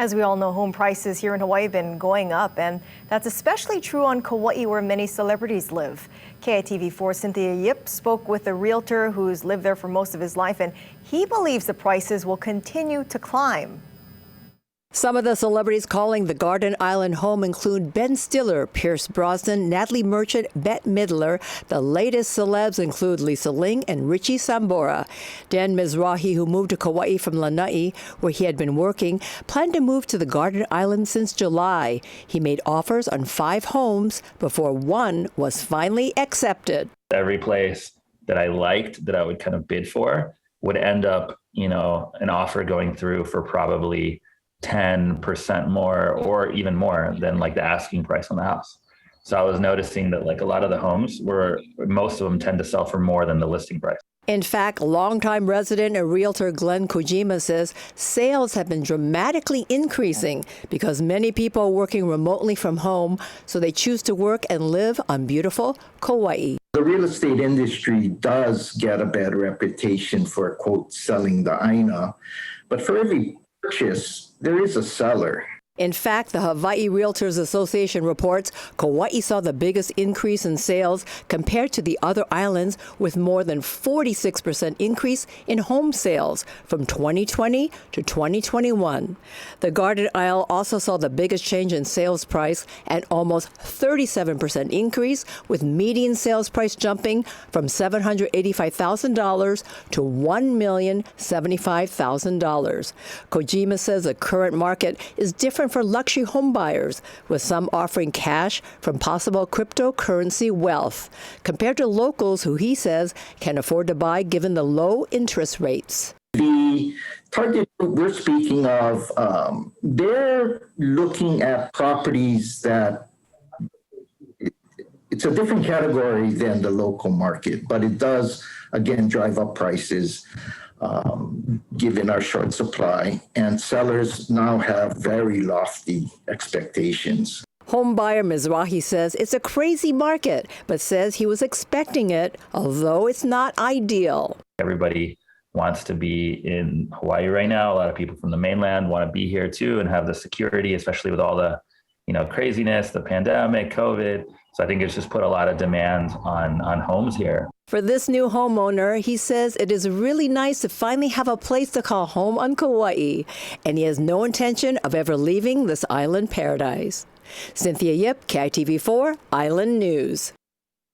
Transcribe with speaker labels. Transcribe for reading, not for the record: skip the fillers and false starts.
Speaker 1: As we all know, home prices here in Hawaii have been going up, and that's especially true on Kauai, where many celebrities live. KITV4's Cynthia Yip spoke with a realtor who's lived there for most of his life, and he believes the prices will continue to climb.
Speaker 2: Some of the celebrities calling the Garden Island home include Ben Stiller, Pierce Brosnan, Natalie Merchant, Bette Midler. The latest celebs include Lisa Ling and Richie Sambora. Dan Mizrahi, who moved to Kauai from Lanai, where he had been working, planned to move to the Garden Island since July. He made offers on 5 homes before one was finally accepted.
Speaker 3: Every place that I liked that I would kind of bid for would end up, an offer going through for probably 10% more or even more than like the asking price on the house. So I was noticing that like a lot of the homes most of them tend to sell for more than the listing price.
Speaker 2: In fact, longtime resident and realtor Glenn Kojima says sales have been dramatically increasing because many people are working remotely from home, so they choose to work and live on beautiful Kauai.
Speaker 4: The real estate industry does get a bad reputation for, quote, selling the aina, but for every purchase, there is a seller.
Speaker 2: In fact, the Hawaii Realtors Association reports Kauai saw the biggest increase in sales compared to the other islands, with more than 46% increase in home sales from 2020 to 2021. The Garden Isle also saw the biggest change in sales price at almost 37% increase, with median sales price jumping from $785,000 to $1,075,000. Kojima says the current market is different for luxury home buyers, with some offering cash from possible cryptocurrency wealth, compared to locals who he says can afford to buy given the low interest rates.
Speaker 4: The target group we're speaking of, they're looking at properties that it's a different category than the local market, but it does, again, drive up prices. Given our short supply, and sellers now have very lofty expectations.
Speaker 2: Home buyer Mizrahi says it's a crazy market, but says he was expecting it, although it's not ideal.
Speaker 3: Everybody wants to be in Hawaii right now. A lot of people from the mainland want to be here too and have the security, especially with all the, craziness, the pandemic, COVID. So I think it's just put a lot of demand on homes here.
Speaker 2: For this new homeowner, he says it is really nice to finally have a place to call home on Kauai, and he has no intention of ever leaving this island paradise. Cynthia Yip, KITV4 Island News.